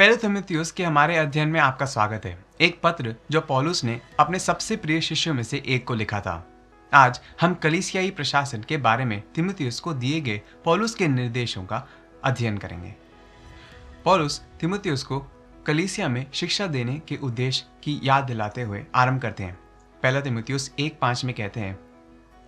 पहले तीमुथियुस के हमारे अध्ययन में आपका स्वागत है। एक पत्र जो पौलुस ने अपने सबसे प्रिय शिष्यों में से एक को लिखा था। आज हम कलीसियाई प्रशासन के बारे में तीमुथियुस को दिए गए पौलुस के निर्देशों का अध्ययन करेंगे। पौलुस तीमुथियुस को कलीसिया में शिक्षा देने के उद्देश्य की याद दिलाते हुए आरंभ करते हैं। पहला तीमुथियुस 1:5 में कहते हैं,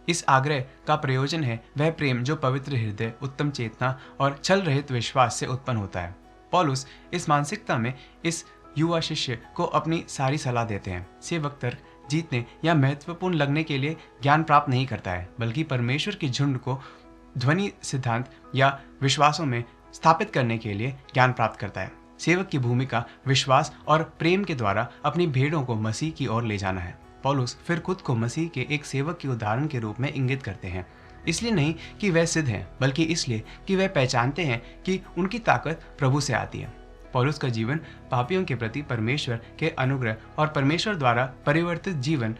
इस आग्रह का प्रयोजन है वह प्रेम जो पवित्र हृदय, उत्तम चेतना और छल रहित विश्वास से उत्पन्न होता है। पौलुस इस मानसिकता में इस युवा शिष्य को अपनी सारी सलाह देते हैं। सेवक तर्क जीतने या महत्वपूर्ण लगने के लिए ज्ञान प्राप्त नहीं करता है, बल्कि परमेश्वर की झुंड को ध्वनि सिद्धांत या विश्वासों में स्थापित करने के लिए ज्ञान प्राप्त करता है। सेवक की भूमिका विश्वास और प्रेम के द्वारा अपनी भेड़ों को मसीह की ओर ले जाना है। पौलुस फिर खुद को मसीह के एक सेवक के उदाहरण के रूप में इंगित करते हैं, इसलिए नहीं कि वह सिद्ध हैं, बल्कि इसलिए कि वह पहचानते हैं कि उनकी ताकत प्रभु से आती है। पौलुस का जीवन पापियों के प्रति परमेश्वर के अनुग्रह और परमेश्वर द्वारा परिवर्तित जीवन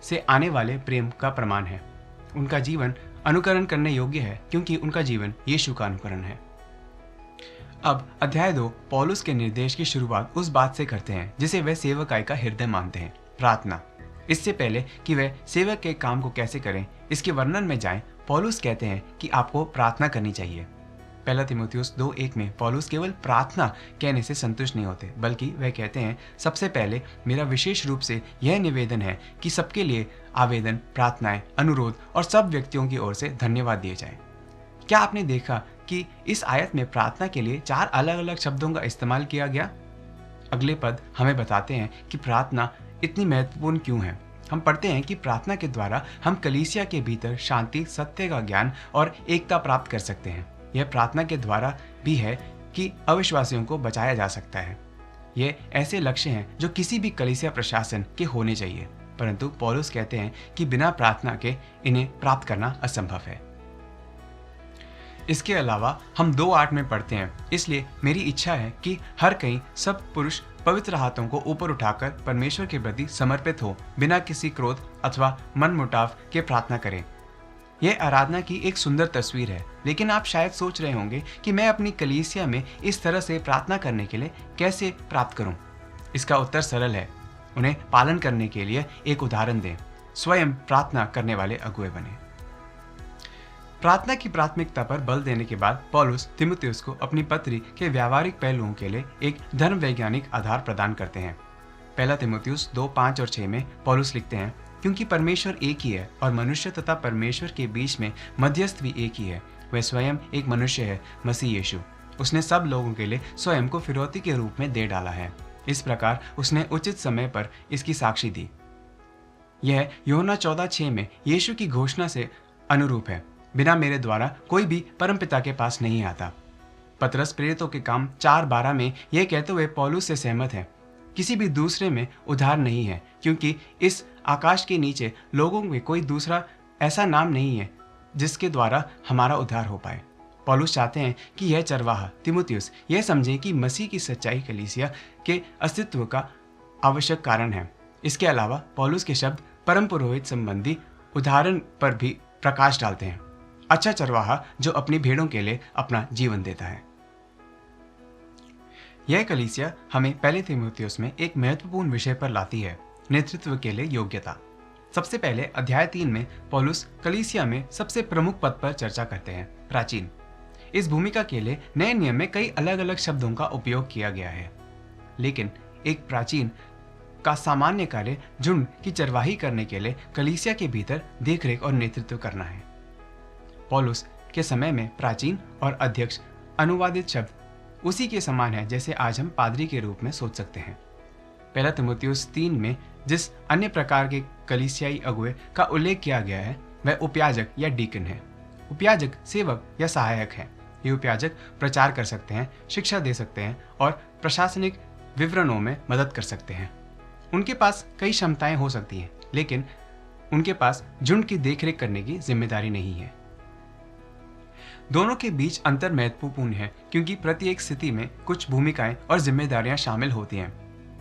से आने वाले प्रेम का प्रमाण है। उनका जीवन अनुकरण करने योग्य है, क्योंकि उनका जीवन यीशु का अनुकरण है। अब अध्याय 2 पौलुस के निर्देश की शुरुआत उस बात से करते हैं जिसे वह सेवकाई का हृदय मानते हैं, प्रार्थना। इससे पहले कि वह सेवक के काम को कैसे करें, इसके वर्णन में जाएं, पौलुस कहते हैं कि आपको प्रार्थना करनी चाहिए। पहला तीमुथियुस 2:1 में पौलुस केवल प्रार्थना कहने से संतुष्ट नहीं होते, बल्कि वह कहते हैं, सबसे पहले मेरा विशेष रूप से यह निवेदन है कि सबके लिए आवेदन, प्रार्थनाएं, अनुरोध और सब व्यक्तियों की ओर से धन्यवाद दिए जाएं। क्या आपने देखा कि इस आयत में प्रार्थना के लिए 4 अलग अलग शब्दों का इस्तेमाल किया गया? अगले पद हमें बताते हैं कि प्रार्थना इतनी महत्वपूर्ण क्यों है। हम पढ़ते हैं कि प्रार्थना के द्वारा हम कलीसिया के भीतर शांति, सत्य का ज्ञान और एकता प्राप्त कर सकते हैं। यह प्रार्थना के द्वारा भी है कि अविश्वासियों को बचाया जा सकता है। ये ऐसे लक्ष्य हैं जो किसी भी कलीसिया प्रशासन के होने चाहिए, परंतु पौलुस कहते हैं कि बिना प्रार्थना के इन्हें प्राप्त करना असंभव है। इसके अलावा हम 2:8 में पढ़ते हैं, इसलिए मेरी इच्छा है कि हर कहीं सब पुरुष पवित्र हाथों को ऊपर उठाकर परमेश्वर के प्रति समर्पित हो, बिना किसी क्रोध अथवा मनमुटाव के प्रार्थना करें। यह आराधना की एक सुंदर तस्वीर है, लेकिन आप शायद सोच रहे होंगे कि मैं अपनी कलीसिया में इस तरह से प्रार्थना करने के लिए कैसे प्राप्त करूं? इसका उत्तर सरल है, उन्हें पालन करने के लिए एक उदाहरण दें। स्वयं प्रार्थना करने वाले अगुवे बने। प्रार्थना की प्राथमिकता पर बल देने के बाद पौलुस तीमुथियुस को अपनी पत्री के व्यावहारिक पहलुओं के लिए एक धर्म वैज्ञानिक आधार प्रदान करते हैं। पहला तीमुथियुस 2:5 और 6 में पौलुस लिखते हैं, क्योंकि परमेश्वर एक ही है और मनुष्य तथा परमेश्वर के बीच में मध्यस्थ भी एक ही है। वह स्वयं एक मनुष्य है, मसीह यीशु। उसने सब लोगों के लिए स्वयं को फिरौती के रूप में दे डाला है। इस प्रकार उसने उचित समय पर इसकी साक्षी दी। यह यूहन्ना 14:6 में यीशु की घोषणा से अनुरूप है, बिना मेरे द्वारा कोई भी परमपिता के पास नहीं आता। पतरस प्रेरितों के काम 4:12 में यह कहते हुए पौलुस से सहमत है, किसी भी दूसरे में उद्धार नहीं है, क्योंकि इस आकाश के नीचे लोगों में कोई दूसरा ऐसा नाम नहीं है जिसके द्वारा हमारा उद्धार हो पाए। पौलुस चाहते हैं कि यह चरवाहा तीमुथियुस यह समझे कि मसीह की सच्चाई कलीसिया के अस्तित्व का आवश्यक कारण है। इसके अलावा पौलुस के शब्द परम पुरोहित संबंधी उदाहरण पर भी प्रकाश डालते हैं, अच्छा चरवाहा जो अपनी भेड़ों के लिए अपना जीवन देता है। यह कलीसिया हमें पहले तीमुथियुस में एक महत्वपूर्ण विषय पर लाती है, नेतृत्व के लिए योग्यता। सबसे पहले अध्याय 3 में पौलुस कलीसिया में सबसे प्रमुख पद पर चर्चा करते हैं, प्राचीन। इस भूमिका के लिए नए नियम में कई अलग अलग शब्दों का उपयोग किया गया है, लेकिन एक प्राचीन का सामान्य कार्य झुंड की चरवाही करने के लिए कलीसिया के भीतर देखरेख और नेतृत्व करना है। पौलुस के समय में प्राचीन और अध्यक्ष अनुवादित शब्द उसी के समान है जैसे आज हम पादरी के रूप में सोच सकते हैं। पहला तीमुथियुस 3 में जिस अन्य प्रकार के कलीसियाई अगुवे का उल्लेख किया गया है वह उपयाजक या डीकन है। उपयाजक सेवक या सहायक है। ये उपयाजक प्रचार कर सकते हैं, शिक्षा दे सकते हैं और प्रशासनिक विवरणों में मदद कर सकते हैं। उनके पास कई क्षमताएं हो सकती हैं, लेकिन उनके पास झुंड की देखरेख करने की जिम्मेदारी नहीं है। दोनों के बीच अंतर महत्वपूर्ण है, क्योंकि प्रत्येक स्थिति में कुछ भूमिकाएं और जिम्मेदारियां शामिल होती हैं।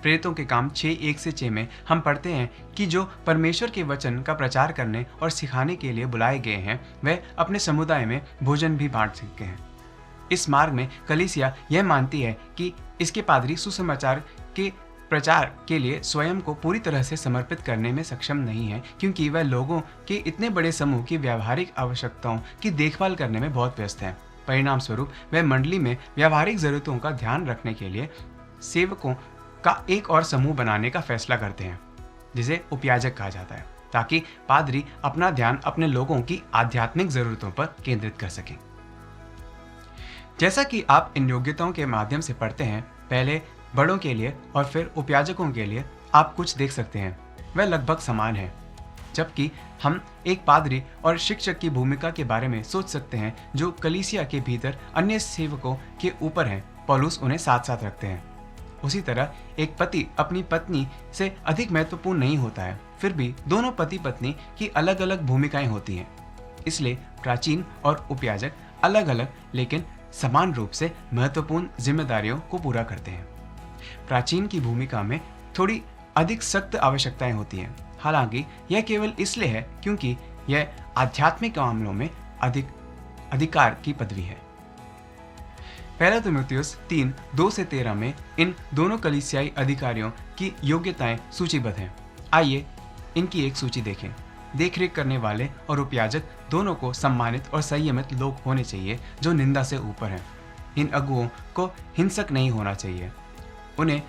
प्रेरितों के काम 6:1-6 में हम पढ़ते हैं कि जो परमेश्वर के वचन का प्रचार करने और सिखाने के लिए बुलाए गए हैं वह अपने समुदाय में भोजन भी बांट सकते हैं। इस मार्ग में कलीसिया यह मानती है कि इसके पादरी सुसमाचार के प्रचार के लिए स्वयं को पूरी तरह से समर्पित करने में सक्षम नहीं है, क्योंकि वह लोगों के इतने बड़े समूह की व्यावहारिक आवश्यकताओं की देखभाल करने में बहुत व्यस्त हैं। परिणाम स्वरूप वह मंडली में व्यावहारिक जरूरतों का ध्यान रखने के लिए सेवकों का एक और समूह बनाने का फैसला करते हैं, जिसे उपयाजक कहा जाता है, ताकि पादरी अपना ध्यान अपने लोगों की आध्यात्मिक जरूरतों पर केंद्रित कर सकें। जैसा कि आप इन योग्यताओं के माध्यम से पढ़ते हैं, पहले बड़ों के लिए और फिर उपयाजकों के लिए आप कुछ देख सकते हैं, वह लगभग समान है। जबकि हम एक पादरी और शिक्षक की भूमिका के बारे में सोच सकते हैं जो कलीसिया के भीतर अन्य सेवकों के ऊपर हैं, पौलुस उन्हें साथ साथ रखते हैं। उसी तरह एक पति अपनी पत्नी से अधिक महत्वपूर्ण नहीं होता है, फिर भी दोनों पति पत्नी की अलग अलग भूमिकाएं होती हैं। इसलिए प्राचीन और उपयाजक अलग अलग लेकिन समान रूप से महत्वपूर्ण जिम्मेदारियों को पूरा करते हैं। प्राचीन की भूमिका में थोड़ी अधिक सख्त आवश्यकताएं होती हैं, हालांकि यह केवल इसलिए है क्योंकि यह आध्यात्मिक मामलों में अधिक अधिकार की पदवी है। पहला तीमुथियुस 3:2-13 में इन दोनों कलीसियाई अधिकारियों की योग्यताएं सूचीबद्ध हैं। आइए इनकी एक सूची देखें। देखरेख करने वाले और उपयाजक दोनों को सम्मानित और संयमित लोग होने चाहिए जो निंदा से ऊपर हैं। इन अगुओं को हिंसक नहीं होना चाहिए। उन्हें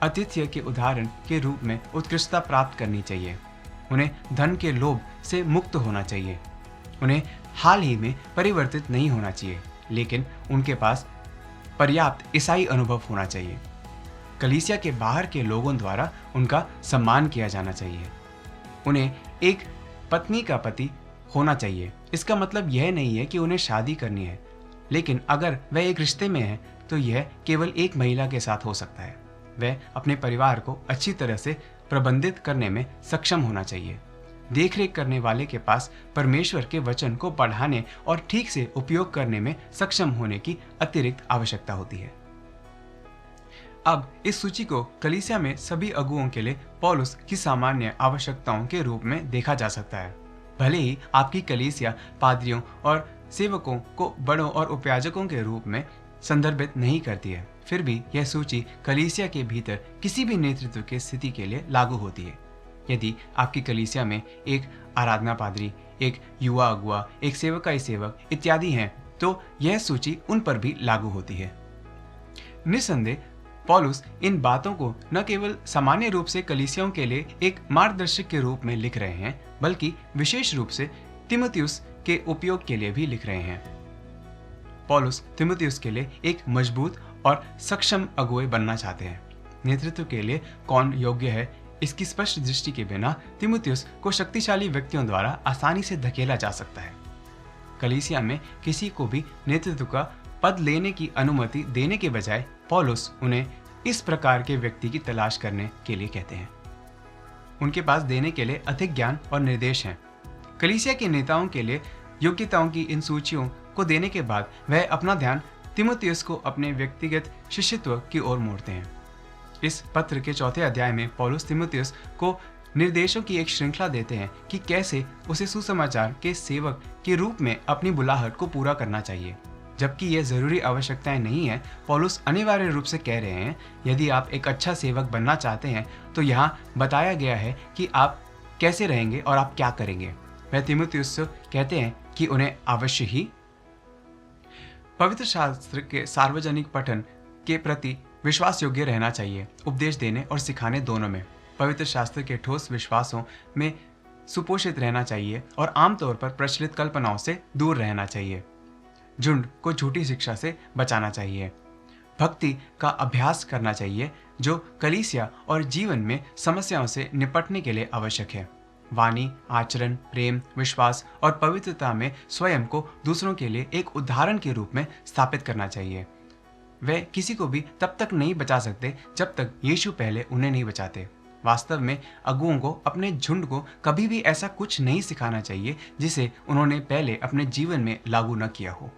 आतिथ्य के उदाहरण के रूप में उत्कृष्टता प्राप्त करनी चाहिए। उन्हें धन के लोभ से मुक्त होना चाहिए। उन्हें हाल ही में परिवर्तित नहीं होना चाहिए, लेकिन उनके पास पर्याप्त ईसाई अनुभव होना चाहिए। कलीसिया के बाहर के लोगों द्वारा उनका सम्मान किया जाना चाहिए। उन्हें एक पत्नी का पति होना चाहिए। इसका मतलब यह नहीं है कि उन्हें शादी करनी है, लेकिन अगर वह एक रिश्ते में है तो यह केवल एक महिला के साथ हो सकता है। वह अपने परिवार को अच्छी तरह से प्रबंधित करने में सक्षम होना चाहिए। देखरेख करने वाले के पास परमेश्वर के वचन को पढ़ाने और ठीक से उपयोग करने में सक्षम होने की अतिरिक्त आवश्यकता होती है। अब इस सूची को कलीसिया में सभी अगुओं के लिए पौलुस की सामान्य आवश्यकताओं के रूप में देखा जा सकता है। भले ही आपकी कलीसिया पादरियों और सेवकों को बड़ों और उपयाजकों के रूप में संदर्भित नहीं करती है, फिर भी यह सूची कलीसिया के भीतर किसी भी नेतृत्व की स्थिति के लिए लागू होती है। यदि आपकी कलीसिया में एक आराधना पादरी, एक युवा अगुआ, एक सेवकाई सेवक इत्यादि हैं, तो यह सूची उन पर भी लागू होती है। निस्संदेह पौलुस इन बातों को न केवल सामान्य रूप से कलीसियाओं के लिए एक मार्गदर्शक के रूप में लिख रहे हैं, बल्कि विशेष रूप से तीमुथियुस के उपयोग के लिए भी लिख रहे हैं। पौलुस तीमुथियुस के लिए एक मजबूत और सक्षम अगुए बनना चाहते हैं। नेतृत्व के लिए कौन योग्य है, इसकी स्पष्ट दृष्टि के बिना तीमुथियुस को शक्तिशाली व्यक्तियों द्वारा आसानी से धकेला जा सकता है। कलीसिया में किसी को भी नेतृत्व का पद लेने की अनुमति देने के बजाय पौलुस उन्हें इस प्रकार के व्यक्ति की तलाश करने के लिए कहते हैं। उनके पास देने के लिए अधिक ज्ञान और निर्देश हैं। कलीसिया के नेताओं के लिए योग्यताओं की इन सूचियों को देने के बाद वह अपना ध्यान तीमुथियुस को अपने व्यक्तिगत शिष्यत्व की ओर मोड़ते हैं। इस पत्र के 4 अध्याय में पौलुस तीमुथियुस को निर्देशों की एक श्रृंखला देते हैं कि कैसे उसे सुसमाचार के सेवक के रूप में अपनी बुलाहट को पूरा करना चाहिए। जबकि यह जरूरी आवश्यकताएं नहीं है, पौलुस अनिवार्य रूप से कह रहे हैं, यदि आप एक अच्छा सेवक बनना चाहते हैं तो यहाँ बताया गया है कि आप कैसे रहेंगे और आप क्या करेंगे। वह तीमुथियुस से कहते हैं कि उन्हें अवश्य ही पवित्र शास्त्र के सार्वजनिक पठन के प्रति विश्वास योग्य रहना चाहिए, उपदेश देने और सिखाने दोनों में। पवित्र शास्त्र के ठोस विश्वासों में सुपोषित रहना चाहिए और आमतौर पर प्रचलित कल्पनाओं से दूर रहना चाहिए। झुंड को झूठी शिक्षा से बचाना चाहिए। भक्ति का अभ्यास करना चाहिए जो कलीसिया और जीवन में समस्याओं से निपटने के लिए आवश्यक है। वाणी, आचरण, प्रेम, विश्वास और पवित्रता में स्वयं को दूसरों के लिए एक उदाहरण के रूप में स्थापित करना चाहिए। वे किसी को भी तब तक नहीं बचा सकते जब तक यीशु पहले उन्हें नहीं बचाते। वास्तव में अगुओं को अपने झुंड को कभी भी ऐसा कुछ नहीं सिखाना चाहिए जिसे उन्होंने पहले अपने जीवन में लागू न किया हो।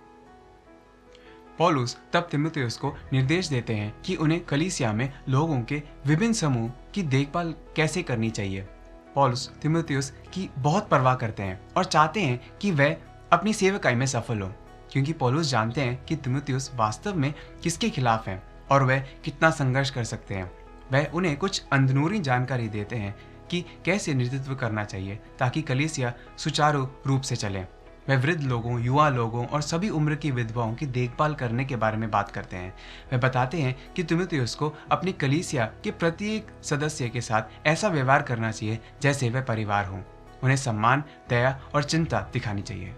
पौलुस तब तीमुथियुस को निर्देश देते हैं कि उन्हें कलीसिया में लोगों के विभिन्न समूह की देखभाल कैसे करनी चाहिए। पौलुस तीमुथियुस की बहुत परवाह करते हैं और चाहते हैं कि वह अपनी सेवकाई में सफल हो, क्योंकि पौलुस जानते हैं कि तीमुथियुस वास्तव में किसके खिलाफ है और वह कितना संघर्ष कर सकते हैं। वह उन्हें कुछ अंदरूनी जानकारी देते हैं कि कैसे नेतृत्व करना चाहिए ताकि कलीसिया सुचारू रूप से चले। वे वृद्ध लोगों, युवा लोगों और सभी उम्र की विधवाओं की देखभाल करने के बारे में बात करते हैं। वे बताते हैं कि तीमुथियुस को अपनी कलीसिया के प्रत्येक सदस्य के साथ ऐसा व्यवहार करना चाहिए जैसे वे परिवार हों। उन्हें सम्मान, दया और चिंता दिखानी चाहिए।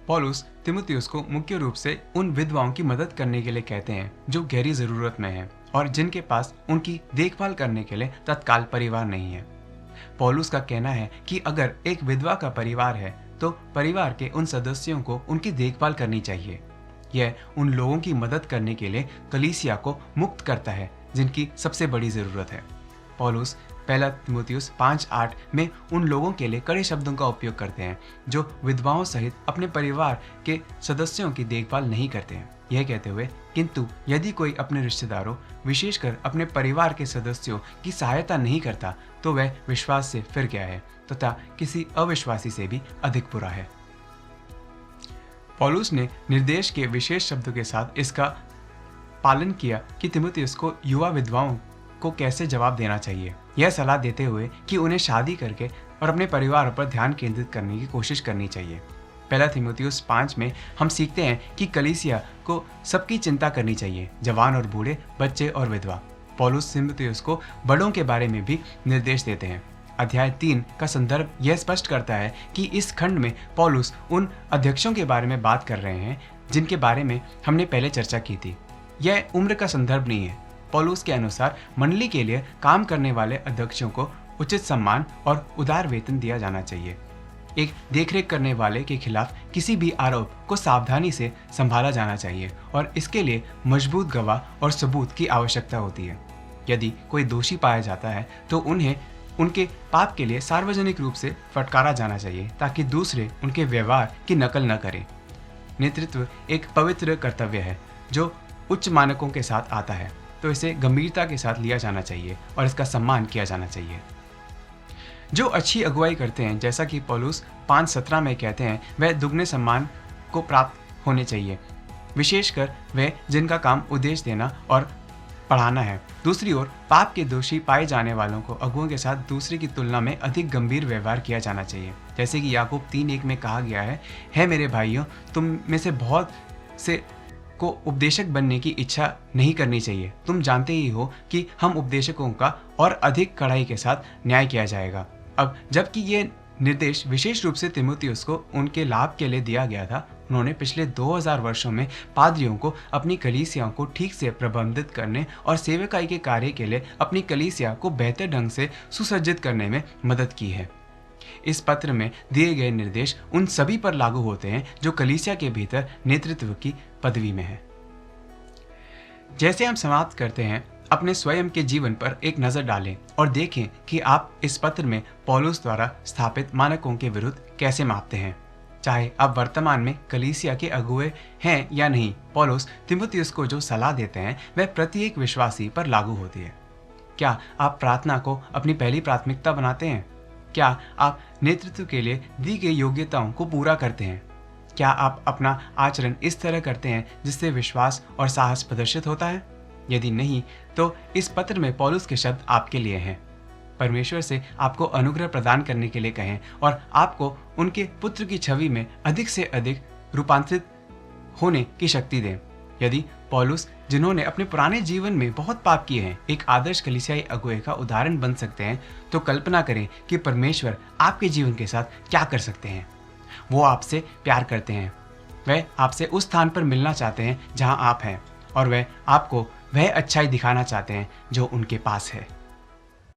पौलुस तीमुथियुस को मुख्य रूप से उन विधवाओं की मदद करने के लिए कहते हैं जो गहरी जरूरत में हैं और जिनके पास उनकी देखभाल करने के लिए तत्काल परिवार नहीं है। पौलुस का कहना है कि अगर एक विधवा का परिवार है तो परिवार के उन सदस्यों को उनकी देखभाल करनी चाहिए। यह उन लोगों की मदद करने के लिए कलीसिया को मुक्त करता है जिनकी सबसे बड़ी जरूरत है। पौलुस पहला तीमुथियुस 5:8 में उन लोगों के लिए कड़े शब्दों का उपयोग करते हैं जो विधवाओं सहित अपने परिवार के सदस्यों की देखभाल नहीं करते हैं, यह कहते हुए, किंतु यदि कोई अपने रिश्तेदारों, विशेषकर अपने परिवार के सदस्यों की सहायता नहीं करता तो वह विश्वास से फिर गया है तथा किसी अविश्वासी से भी अधिक बुरा है। पौलुस ने निर्देश के विशेष शब्दों के साथ इसका पालन किया कि तीमुथियुस को युवा विधवाओं को कैसे जवाब देना चाहिए, यह सलाह देते हुए कि उन्हें शादी करके और अपने परिवार पर ध्यान केंद्रित करने की कोशिश करनी चाहिए। पहला तीमुथियुस 5 में हम सीखते हैं कि कलीसिया को सबकी चिंता करनी चाहिए, जवान और बूढ़े, बच्चे और विधवा। पौलुस तीमुथियुस को बड़ों के बारे में भी निर्देश देते हैं। अध्याय 3 का संदर्भ यह स्पष्ट करता है कि इस खंड में पौलुस उन अध्यक्षों के बारे में बात कर रहे हैं जिनके बारे में हमने पहले चर्चा की थी। यह उम्र का संदर्भ नहीं है। पौलुस के अनुसार मंडली के लिए काम करने वाले अध्यक्षों को उचित सम्मान और उदार वेतन दिया जाना चाहिए। एक देखरेख करने वाले के खिलाफ किसी भी आरोप को सावधानी से संभाला जाना चाहिए और इसके लिए मजबूत गवाह और सबूत की आवश्यकता होती है। यदि कोई दोषी पाया जाता है तो उन्हें उनके पाप के लिए सार्वजनिक रूप से फटकारा जाना चाहिए ताकि दूसरे उनके व्यवहार की नकल न करें। नेतृत्व एक पवित्र कर्तव्य है जो उच्च मानकों के साथ आता है, तो इसे गंभीरता के साथ लिया जाना चाहिए और इसका सम्मान किया जाना चाहिए। जो अच्छी अगुवाई करते हैं, जैसा कि पौलुस 5:17 में कहते हैं, वह दुगने सम्मान को प्राप्त होने चाहिए, विशेषकर वे जिनका काम उपदेश देना और पढ़ाना है। दूसरी ओर पाप के दोषी पाए जाने वालों को अगुओं के साथ दूसरे की तुलना में अधिक गंभीर व्यवहार किया जाना चाहिए, जैसे कि याकूब 3:1 में कहा गया है मेरे भाइयों, तुम में से बहुत से को उपदेशक बनने की इच्छा नहीं करनी चाहिए। तुम जानते ही हो कि हम उपदेशकों का और अधिक कड़ाई के साथ न्याय किया जाएगा। अब जबकि ये निर्देश विशेष रूप से तीमुथियुस को उनके लाभ के लिए दिया गया था, उन्होंने पिछले 2000 वर्षों में पादरियों को अपनी कलीसियाओं को ठीक से प्रबंधित करने और सेवकाई के कार्य के लिए अपनी कलीसिया को बेहतर ढंग से सुसज्जित करने में मदद की है। इस पत्र में दिए गए निर्देश उन सभी पर लागू होते हैं जो कलीसिया के भीतर नेतृत्व की पदवी में है। जैसे हम समाप्त करते हैं, अपने स्वयं के जीवन पर एक नजर डालें और देखें कि आप इस पत्र में पौलुस द्वारा स्थापित मानकों के विरुद्ध कैसे मापते हैं। चाहे आप वर्तमान में कलीसिया के अगुए हैं या नहीं, पौलुस तीमुथियुस को जो सलाह देते हैं वह प्रत्येक विश्वासी पर लागू होती है। क्या आप प्रार्थना को अपनी पहली प्राथमिकता बनाते हैं? क्या आप नेतृत्व के लिए दी गई योग्यताओं को पूरा करते हैं? क्या आप अपना आचरण इस तरह करते हैं जिससे विश्वास और साहस प्रदर्शित होता है? यदि नहीं, तो इस पत्र में पौलुस के शब्द आपके लिए हैं। परमेश्वर से आपको अनुग्रह प्रदान करने के लिए कहें और आपको उनके पुत्र की छवि में अधिक से अधिक रूपांतरित होने की शक्ति दें। यदि पौलुस, जिन्होंने अपने पुराने जीवन में बहुत पाप किए हैं, एक आदर्श कलीसियाई अगुवे का उदाहरण बन सकते हैं, तो कल्पना करें कि परमेश्वर आपके जीवन के साथ क्या कर सकते हैं। वो आपसे प्यार करते हैं, वह आपसे उस स्थान पर मिलना चाहते हैं जहां आप हैं और वह आपको वह अच्छाई दिखाना चाहते हैं जो उनके पास है।